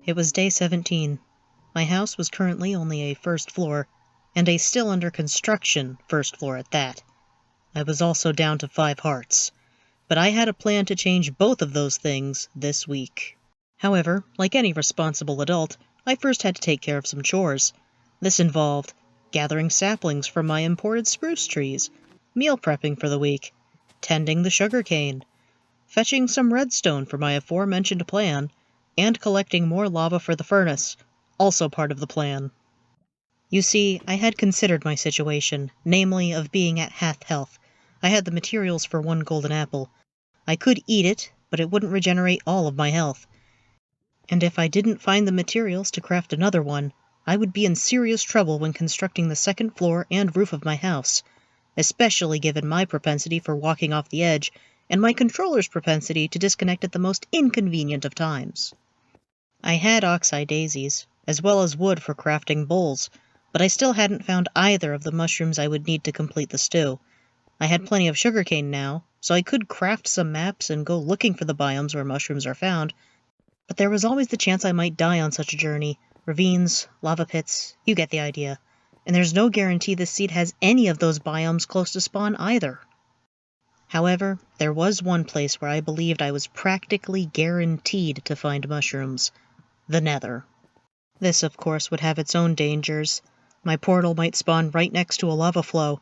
It was day 17. My house was currently only a first floor, and a still under construction first floor at that. I was also down to 5 hearts, but I had a plan to change both of those things this week. However, like any responsible adult, I first had to take care of some chores. This involved gathering saplings from my imported spruce trees, meal prepping for the week, tending the sugarcane, fetching some redstone for my aforementioned plan, and collecting more lava for the furnace, also part of the plan. You see, I had considered my situation, namely of being at half health. I had the materials for 1 golden apple. I could eat it, but it wouldn't regenerate all of my health. And if I didn't find the materials to craft another one, I would be in serious trouble when constructing the 2nd floor and roof of my house, especially given my propensity for walking off the edge and my controller's propensity to disconnect at the most inconvenient of times. I had oxeye daisies, as well as wood for crafting bowls, but I still hadn't found either of the mushrooms I would need to complete the stew. I had plenty of sugarcane now, so I could craft some maps and go looking for the biomes where mushrooms are found, but there was always the chance I might die on such a journey. Ravines, lava pits, you get the idea. And there's no guarantee this seed has any of those biomes close to spawn either. However, there was one place where I believed I was practically guaranteed to find mushrooms. The Nether. This, of course, would have its own dangers. My portal might spawn right next to a lava flow,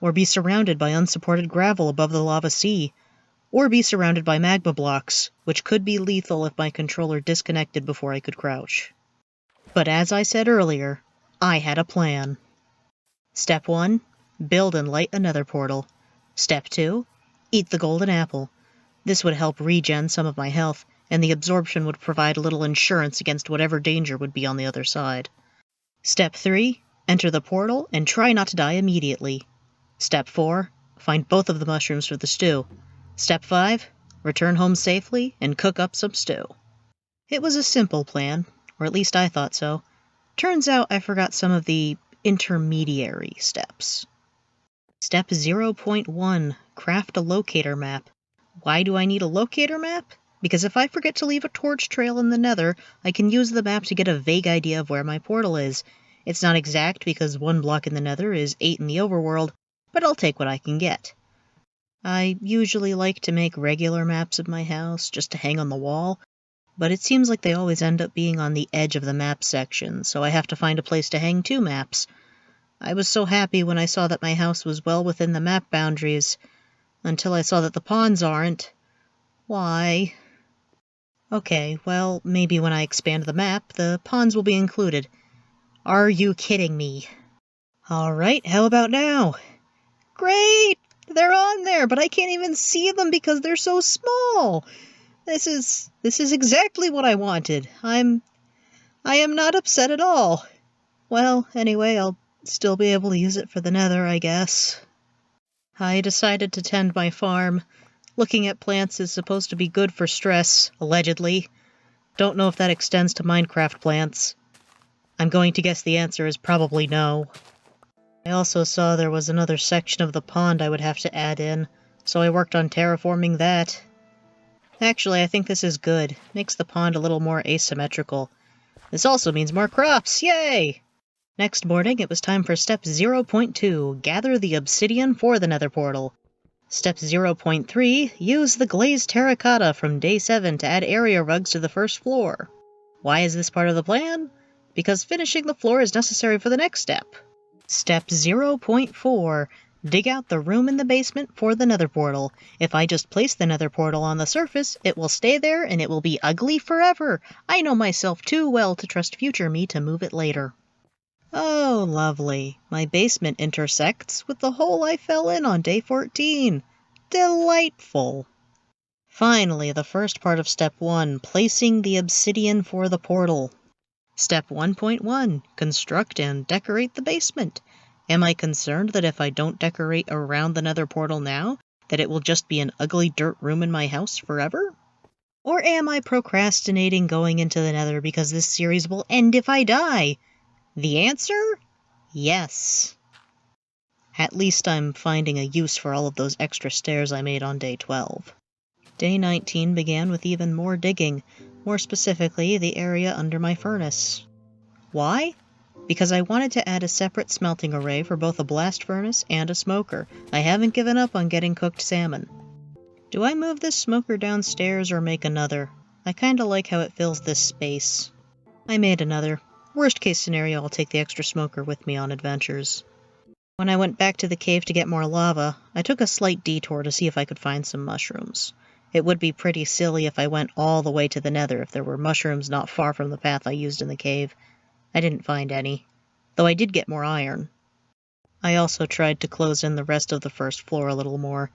or be surrounded by unsupported gravel above the lava sea, or be surrounded by magma blocks, which could be lethal if my controller disconnected before I could crouch. But as I said earlier, I had a plan. Step 1. Build and light a nether portal. Step 2. Eat the golden apple. This would help regen some of my health, and the absorption would provide a little insurance against whatever danger would be on the other side. Step 3. Enter the portal and try not to die immediately. Step 4. Find both of the mushrooms for the stew. Step 5. Return home safely and cook up some stew. It was a simple plan, or at least I thought so. Turns out I forgot some of the intermediary steps. Step 0.1. Craft a locator map. Why do I need a locator map? Because if I forget to leave a torch trail in the Nether, I can use the map to get a vague idea of where my portal is. It's not exact because 1 block in the Nether is 8 in the overworld, but I'll take what I can get. I usually like to make regular maps of my house just to hang on the wall, but it seems like they always end up being on the edge of the map section, so I have to find a place to hang 2 maps. I was so happy when I saw that my house was well within the map boundaries, until I saw that the ponds aren't. Why? Okay, well, maybe when I expand the map, the ponds will be included. Are you kidding me? Alright, how about now? Great! They're on there, but I can't even see them because they're so small! This is exactly what I wanted. I am not upset at all. Well, anyway, I'll still be able to use it for the Nether, I guess. I decided to tend my farm. Looking at plants is supposed to be good for stress, allegedly. Don't know if that extends to Minecraft plants. I'm going to guess the answer is probably no. I also saw there was another section of the pond I would have to add in, so I worked on terraforming that. Actually, I think this is good. Makes the pond a little more asymmetrical. This also means more crops! Yay! Next morning, it was time for step 0.2, gather the obsidian for the nether portal. Step 0.3, use the glazed terracotta from day 7 to add area rugs to the first floor. Why is this part of the plan? Because finishing the floor is necessary for the next step. Step 0.4, dig out the room in the basement for the nether portal. If I just place the nether portal on the surface, it will stay there and it will be ugly forever. I know myself too well to trust future me to move it later. Oh, lovely. My basement intersects with the hole I fell in on day 14. Delightful. Finally, the first part of step 1, placing the obsidian for the portal. Step 1.1, construct and decorate the basement. Am I concerned that if I don't decorate around the nether portal now, that it will just be an ugly dirt room in my house forever? Or am I procrastinating going into the nether because this series will end if I die? The answer? Yes. At least I'm finding a use for all of those extra stairs I made on day 12. Day 19 began with even more digging. More specifically, the area under my furnace. Why? Because I wanted to add a separate smelting array for both a blast furnace and a smoker. I haven't given up on getting cooked salmon. Do I move this smoker downstairs or make another? I kinda like how it fills this space. I made another. Worst case scenario, I'll take the extra smoker with me on adventures. When I went back to the cave to get more lava, I took a slight detour to see if I could find some mushrooms. It would be pretty silly if I went all the way to the Nether if there were mushrooms not far from the path I used in the cave. I didn't find any, though I did get more iron. I also tried to close in the rest of the first floor a little more.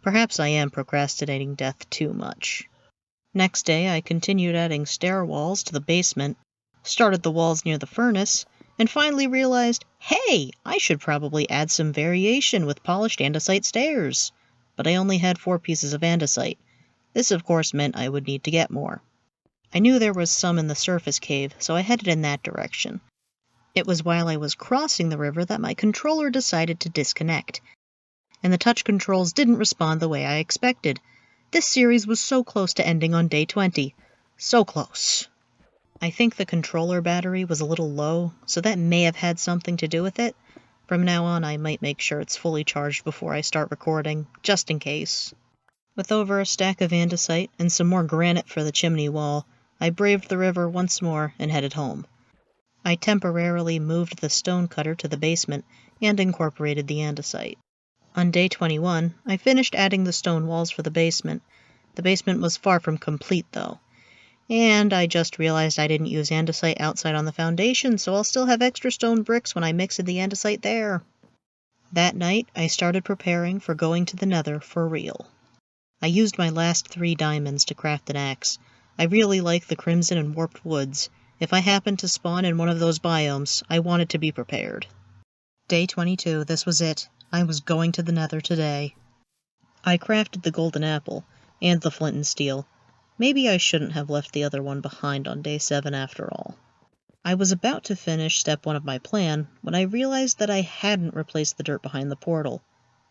Perhaps I am procrastinating death too much. Next day, I continued adding stair walls to the basement, started the walls near the furnace, and finally realized, hey, I should probably add some variation with polished andesite stairs. But I only had 4 pieces of andesite. This, of course, meant I would need to get more. I knew there was some in the surface cave, so I headed in that direction. It was while I was crossing the river that my controller decided to disconnect, and the touch controls didn't respond the way I expected. This series was so close to ending on day 20. So close. I think the controller battery was a little low, so that may have had something to do with it. From now on, I might make sure it's fully charged before I start recording, just in case. With over a stack of andesite and some more granite for the chimney wall, I braved the river once more and headed home. I temporarily moved the stone cutter to the basement and incorporated the andesite. On day 21, I finished adding the stone walls for the basement. The basement was far from complete, though. And I just realized I didn't use andesite outside on the foundation, so I'll still have extra stone bricks when I mix in the andesite there. That night, I started preparing for going to the Nether for real. I used my last 3 diamonds to craft an axe. I really like the crimson and warped woods. If I happened to spawn in one of those biomes, I wanted to be prepared. Day 22, this was it. I was going to the Nether today. I crafted the golden apple, and the flint and steel. Maybe I shouldn't have left the other one behind on day 7 after all. I was about to finish step 1 of my plan when I realized that I hadn't replaced the dirt behind the portal.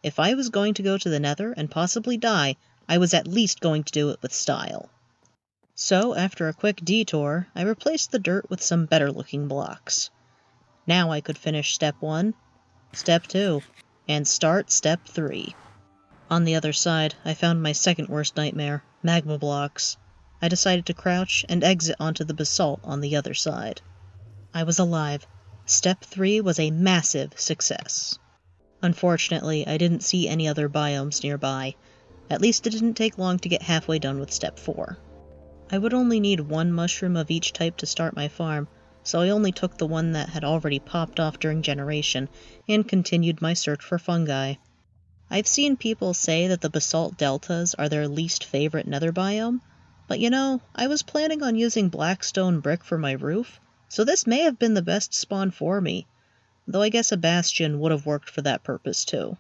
If I was going to go to the Nether and possibly die, I was at least going to do it with style. So, after a quick detour, I replaced the dirt with some better-looking blocks. Now I could finish step 1, step 2, and start step 3. On the other side, I found my second worst nightmare, magma blocks. I decided to crouch and exit onto the basalt on the other side. I was alive. Step 3 was a massive success. Unfortunately, I didn't see any other biomes nearby. At least it didn't take long to get halfway done with step 4. I would only need 1 mushroom of each type to start my farm, so I only took the one that had already popped off during generation, and continued my search for fungi. I've seen people say that the basalt deltas are their least favorite nether biome, but you know, I was planning on using black stone brick for my roof, so this may have been the best spawn for me, though I guess a bastion would have worked for that purpose too.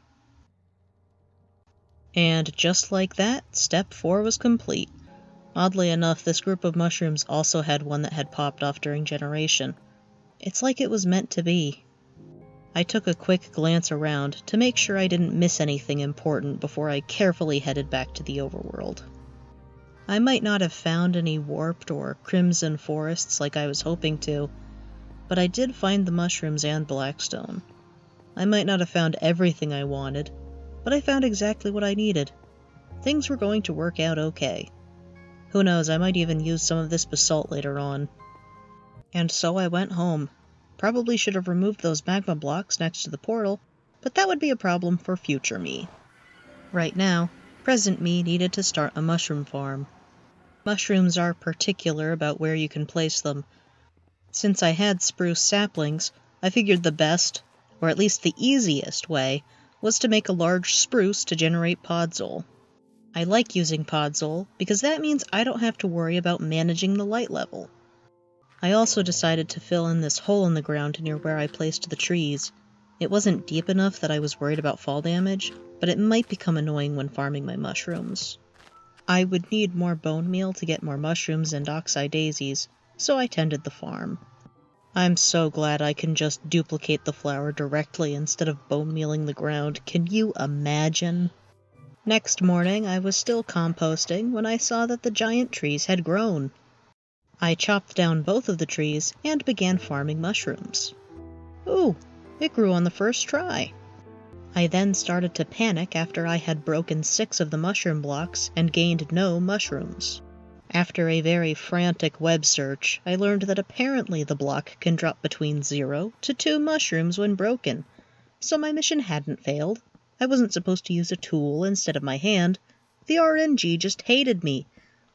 And just like that, step 4 was complete. Oddly enough, this group of mushrooms also had one that had popped off during generation. It's like it was meant to be. I took a quick glance around to make sure I didn't miss anything important before I carefully headed back to the overworld. I might not have found any warped or crimson forests like I was hoping to, but I did find the mushrooms and blackstone. I might not have found everything I wanted, but I found exactly what I needed. Things were going to work out okay. Who knows, I might even use some of this basalt later on. And so I went home. Probably should have removed those magma blocks next to the portal, but that would be a problem for future me. Right now, present me needed to start a mushroom farm. Mushrooms are particular about where you can place them. Since I had spruce saplings, I figured the best, or at least the easiest way, was to make a large spruce to generate podzol. I like using podzol because that means I don't have to worry about managing the light level. I also decided to fill in this hole in the ground near where I placed the trees. It wasn't deep enough that I was worried about fall damage, but it might become annoying when farming my mushrooms. I would need more bone meal to get more mushrooms and oxeye daisies, so I tended the farm. I'm so glad I can just duplicate the flour directly instead of bone mealing the ground. Can you imagine? Next morning, I was still composting when I saw that the giant trees had grown. I chopped down both of the trees and began farming mushrooms. Ooh, it grew on the first try. I then started to panic after I had broken 6 of the mushroom blocks and gained no mushrooms. After a very frantic web search, I learned that apparently the block can drop between 0 to 2 mushrooms when broken, so my mission hadn't failed. I wasn't supposed to use a tool instead of my hand. The RNG just hated me.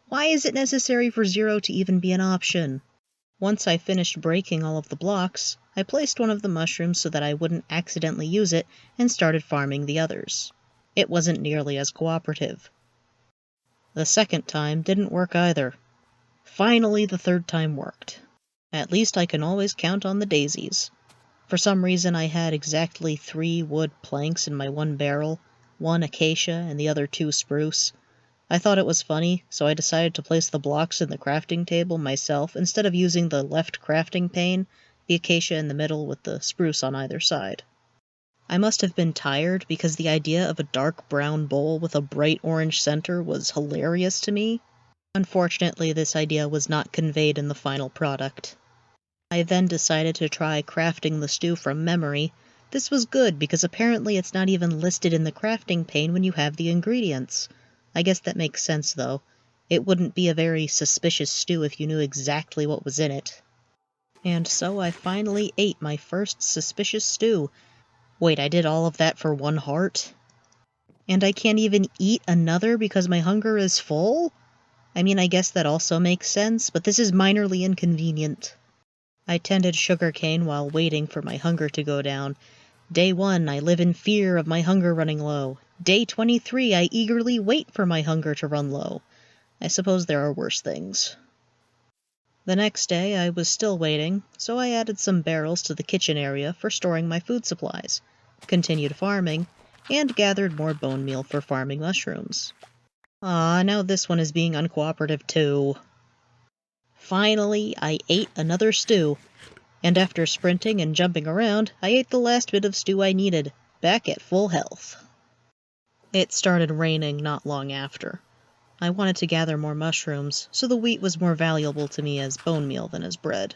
Why is it necessary for 0 to even be an option? Once I finished breaking all of the blocks, I placed one of the mushrooms so that I wouldn't accidentally use it and started farming the others. It wasn't nearly as cooperative. The second time didn't work either. Finally, the third time worked. At least I can always count on the daisies. For some reason I had exactly 3 wood planks in my one barrel, 1 acacia and the other 2 spruce. I thought it was funny, so I decided to place the blocks in the crafting table myself instead of using the left crafting pane, the acacia in the middle with the spruce on either side. I must have been tired because the idea of a dark brown bowl with a bright orange center was hilarious to me. Unfortunately, this idea was not conveyed in the final product. I then decided to try crafting the stew from memory. This was good because apparently it's not even listed in the crafting pane when you have the ingredients. I guess that makes sense, though. It wouldn't be a very suspicious stew if you knew exactly what was in it. And so I finally ate my first suspicious stew. Wait, I did all of that for 1 heart? And I can't even eat another because my hunger is full? I mean, I guess that also makes sense, but this is minorly inconvenient. I tended sugarcane while waiting for my hunger to go down. Day 1, I live in fear of my hunger running low. Day 23, I eagerly wait for my hunger to run low. I suppose there are worse things. The next day, I was still waiting, so I added some barrels to the kitchen area for storing my food supplies, continued farming, and gathered more bone meal for farming mushrooms. Now this one is being uncooperative too. Finally, I ate another stew, and after sprinting and jumping around, I ate the last bit of stew I needed, back at full health. It started raining not long after. I wanted to gather more mushrooms, so the wheat was more valuable to me as bone meal than as bread.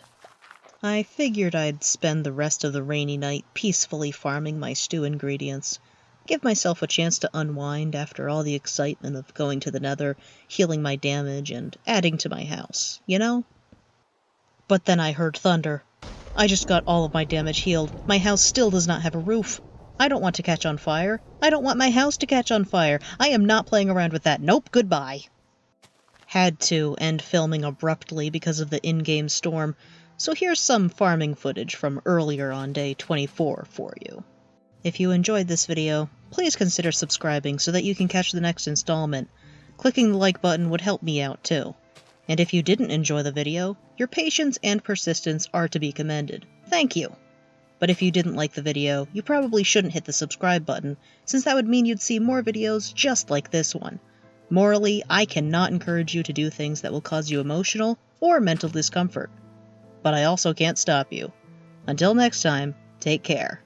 I figured I'd spend the rest of the rainy night peacefully farming my stew ingredients, give myself a chance to unwind after all the excitement of going to the Nether, healing my damage, and adding to my house, you know? But then I heard thunder. I just got all of my damage healed. My house still does not have a roof. I don't want to catch on fire. I don't want my house to catch on fire. I am not playing around with that. Nope, goodbye. Had to end filming abruptly because of the in-game storm, so here's some farming footage from earlier on day 24 for you. If you enjoyed this video, please consider subscribing so that you can catch the next installment. Clicking the like button would help me out too. And if you didn't enjoy the video, your patience and persistence are to be commended. Thank you! But if you didn't like the video, you probably shouldn't hit the subscribe button, since that would mean you'd see more videos just like this one. Morally, I cannot encourage you to do things that will cause you emotional or mental discomfort. But I also can't stop you. Until next time, take care.